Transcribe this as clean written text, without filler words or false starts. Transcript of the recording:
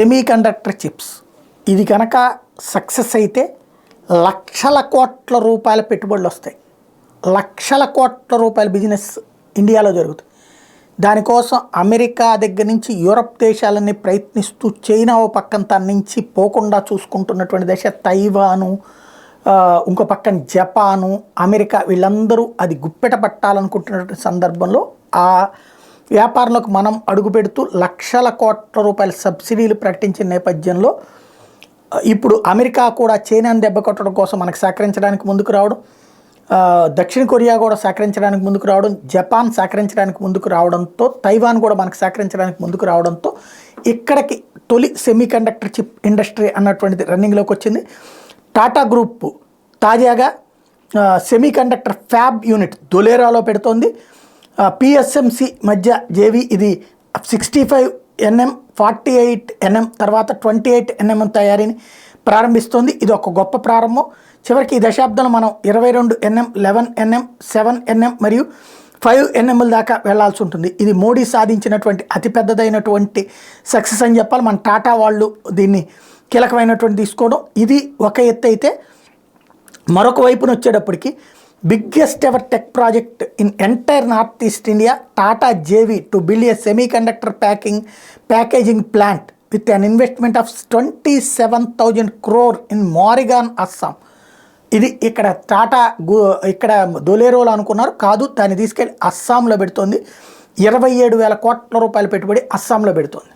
Semiconductor chips ఇది కనుక success అయితే లక్షల కోట్ల రూపాయల పెట్టుబడులు వస్తాయి. లక్షల కోట్ల రూపాయల బిజినెస్ ఇండియాలో జరుగుతుంది. దానికోసం అమెరికా దగ్గర నుంచి యూరప్ దేశాలన్నీ ప్రయత్నిస్తూ చైనా ఓ పక్కన తన నుంచి పోకుండా చూసుకుంటున్నటువంటి దేశ తైవాను, ఇంకో పక్కన జపాను, అమెరికా వీళ్ళందరూ అది గుప్పెట పట్టాలనుకుంటున్నటువంటి సందర్భంలో ఆ వ్యాపారంలోకి మనం అడుగు పెడుతూ లక్షల కోట్ల రూపాయల సబ్సిడీలు ప్రకటించిన నేపథ్యంలో ఇప్పుడు అమెరికా కూడా చైనాను దెబ్బ కొట్టడం కోసం మనకు సహకరించడానికి ముందుకు రావడం, దక్షిణ కొరియా కూడా సహకరించడానికి ముందుకు రావడం, జపాన్ సహకరించడానికి ముందుకు రావడంతో, తైవాన్ కూడా మనకు సహకరించడానికి ముందుకు రావడంతో ఇక్కడికి తొలి సెమీకండక్టర్ చిప్ ఇండస్ట్రీ అన్నటువంటిది రన్నింగ్లోకి వచ్చింది. టాటా గ్రూప్ తాజాగా సెమీకండక్టర్ ఫ్యాబ్ యూనిట్ ధొలేరాలో పెడుతోంది. పిఎస్ఎంసి మధ్య జేవీ ఇది 65 nm 48 nm తర్వాత 28 nm తయారీని ప్రారంభిస్తోంది. ఇది ఒక గొప్ప ప్రారంభం. చివరికి ఈ దశాబ్దంలో మనం 22 nm 11 nm 7 nm మరియు 5 nm దాకా వెళ్లాల్సి ఉంటుంది. ఇది మోడీ సాధించినటువంటి అతిపెద్దదైనటువంటి సక్సెస్ అని చెప్పాలి. మన టాటా వాళ్ళు దీన్ని కీలకమైనటువంటి తీసుకోవడం ఇది ఒక ఎత్తు అయితే, మరొక వైపున వచ్చేటప్పటికి biggest ever tech project in entire north east India, Tata JV to build a semiconductor packaging plant with an investment of 27,000 crore in Morigaon, Assam. ఇది ఇక్కడ టాటా ఇక్కడ ధొలేరోలో అనుకున్నారు, కాదు దాన్ని తీసుకెళ్ళి అస్సాంలో పెడుతోంది. 27,000 కోట్ల రూపాయల పెట్టుబడి అస్సాంలో పెడుతోంది.